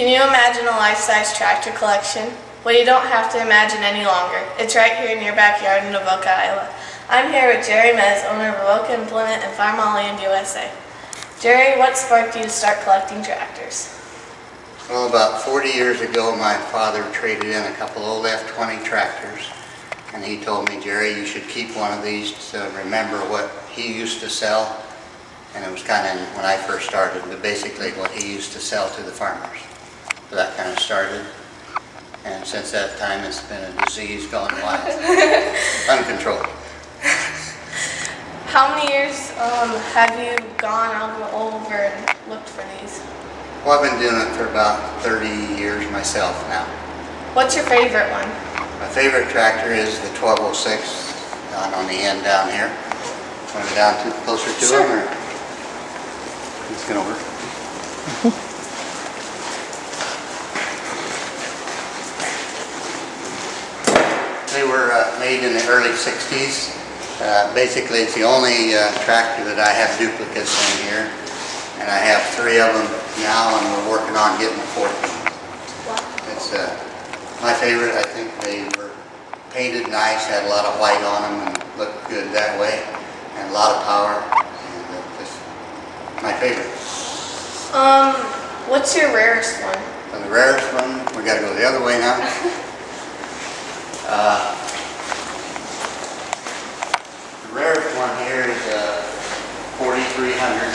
Can you imagine a life-size tractor collection? Well, you don't have to imagine any longer. It's right here in your backyard in Avoca, Iowa. I'm here with Jerry Mez, owner of Avoca Implement and Farmall.wmv. Jerry, what sparked you to start collecting tractors? Well, about 40 years ago, my father traded in a couple old F-20 tractors, and he told me, Jerry, you should keep one of these to remember what he used to sell. And it was kind of when I first started, but basically what he used to sell to the farmers. So that kind of started, and since that time it's been a disease gone wild, uncontrolled. How many years have you gone over and looked for these? Well, I've been doing it for about 30 years myself now. What's your favorite one? My favorite tractor is the 1206 down on the end down here. Want to go down closer to Sure. him? Or? Let's get over. They were made in the early 60s. Basically, it's the only tractor that I have duplicates in here. And I have 3 of them now, and we're working on getting a 4th one. Wow. It's my favorite. I think they were painted nice, had a lot of white on them, and looked good that way. And a lot of power. And just my favorite. What's your rarest one? The rarest one, we got to go the other way now. The rarest one here is a 4300,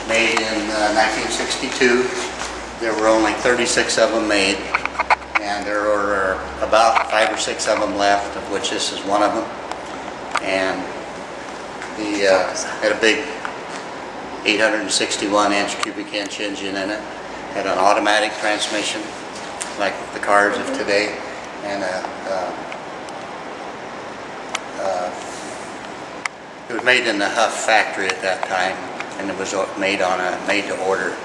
made in 1962. There were only 36 of them made, and there were about 5 or 6 of them left, of which this is one of them. And the had a big 861-inch cubic inch engine in it. Had an automatic transmission, like the cars of today, and it was made in the Huff factory at that time, and it was made on a made-to-order.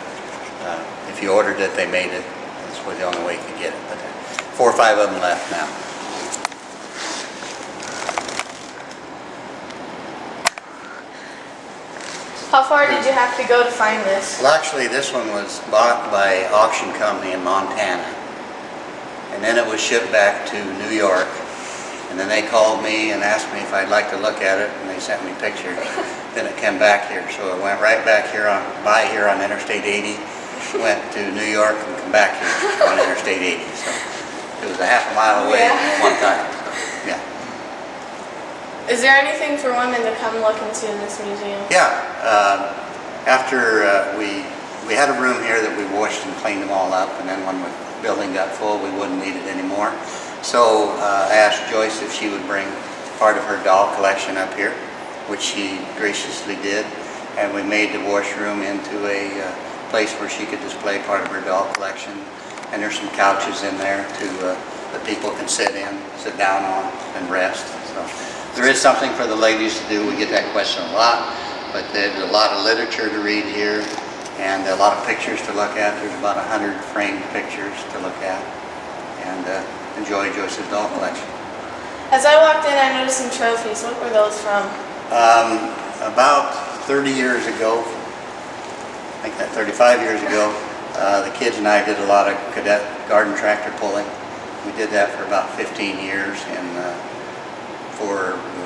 If you ordered it, they made it. That's the only way you could get it. But 4 or 5 of them left now. How far did you have to go to find this? Well, actually, this one was bought by an auction company in Montana, and then it was shipped back to New York, and then they called me and asked me if I'd like to look at it, and they sent me pictures. Then it came back here, so it went right back here on Interstate 80, went to New York, and come back here on Interstate 80. So it was a half a mile away one time. So, yeah. Is there anything for women to come look and see in this museum? Yeah. After we had a room here that we washed and cleaned them all up, and then when the building got full, we wouldn't need it anymore. So I asked Joyce if she would bring part of her doll collection up here, which she graciously did, and we made the washroom into a place where she could display part of her doll collection. And there's some couches in there that people can sit down on, and rest. So there is something for the ladies to do. We get that question a lot, but there's a lot of literature to read here, and a lot of pictures to look at. There's about 100 framed pictures to look at, and enjoy Joyce's doll collection. As I walked in, I noticed some trophies. What were those from? About 30 years ago, I think that 35 years ago, the kids and I did a lot of cadet garden tractor pulling. We did that for about 15 years, and we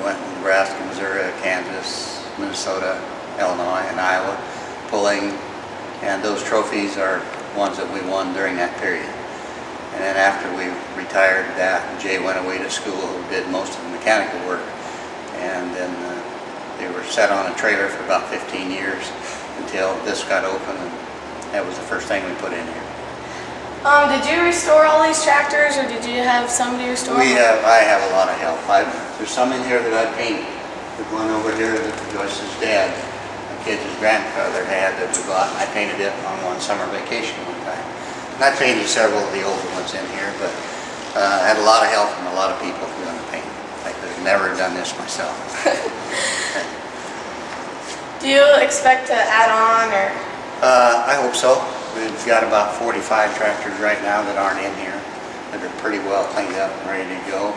went in Nebraska, Missouri, Kansas, Minnesota, Illinois, and Iowa pulling, and those trophies are ones that we won during that period. And then after we retired that, Jay went away to school, who did most of the mechanical work, and then they were set on a trailer for about 15 years until this got open, and that was the first thing we put in here. Did you restore all these tractors, or did you have somebody restore them? I have a lot of help. There's some in here that I painted. There's one over here that Joyce's dad, my kid's grandfather had, that we bought, and I painted it on one summer vacation one time. And I painted several of the older ones in here, but I had a lot of help from a lot of people doing the painting. I could have never done this myself. Do you expect to add on, or? I hope so. We've got about 45 tractors right now that aren't in here, that are pretty well cleaned up and ready to go.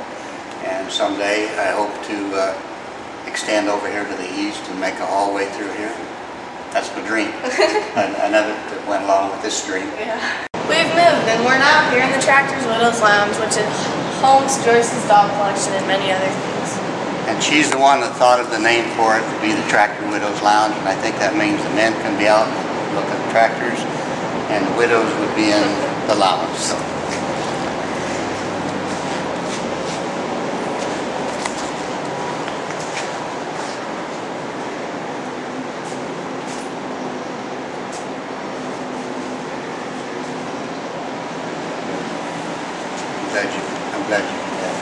And someday I hope to extend over here to the east and make a hallway through here. That's my dream. Another that went along with this dream. Yeah. We've moved and we're now here in the Tractor's Widow's Lounge, which is home to Joyce's dog collection and many other things. And she's the one that thought of the name for it to be the Tractor Widows Lounge, and I think that means the men can be out and look at the tractors, and the widows would be in the lounge. So. I'm glad you did that.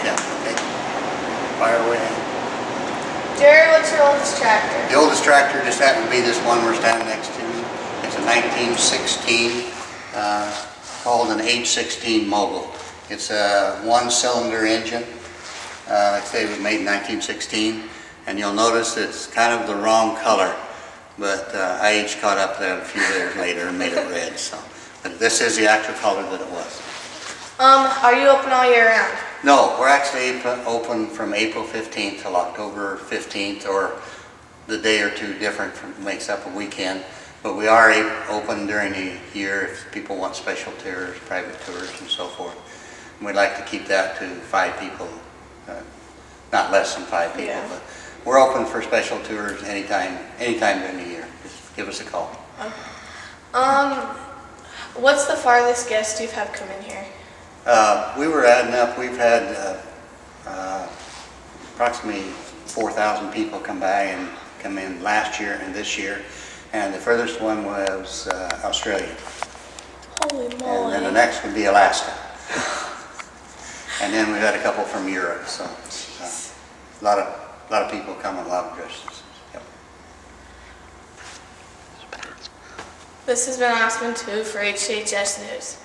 Yeah, okay. Fire away. Jerry, what's your oldest tractor? The oldest tractor just happened to be this one we're standing next to. It's a 1916, called an 816 Mogul. It's a one-cylinder engine. Like I say, it was made in 1916, and you'll notice it's kind of the wrong color, but IH caught up there a few years later and made it red. So, but this is the actual color that it was. Are you open all year round? No, we're actually open from April 15th till October 15th, or the day or two different makes up a weekend. But we are open during the year if people want special tours, private tours, and so forth. And we'd like to keep that to 5 people, not less than 5 people. Yeah. But we're open for special tours anytime during the year. Just give us a call. What's the farthest guest you've had come in here? We were adding up. We've had approximately 4,000 people come in last year and this year, and the furthest one was Australia. Holy moly! And then the next would be Alaska. And then we've had a couple from Europe. So a lot of people come, a lot of dresses. Yep. This has been Osman 2 for HHS News.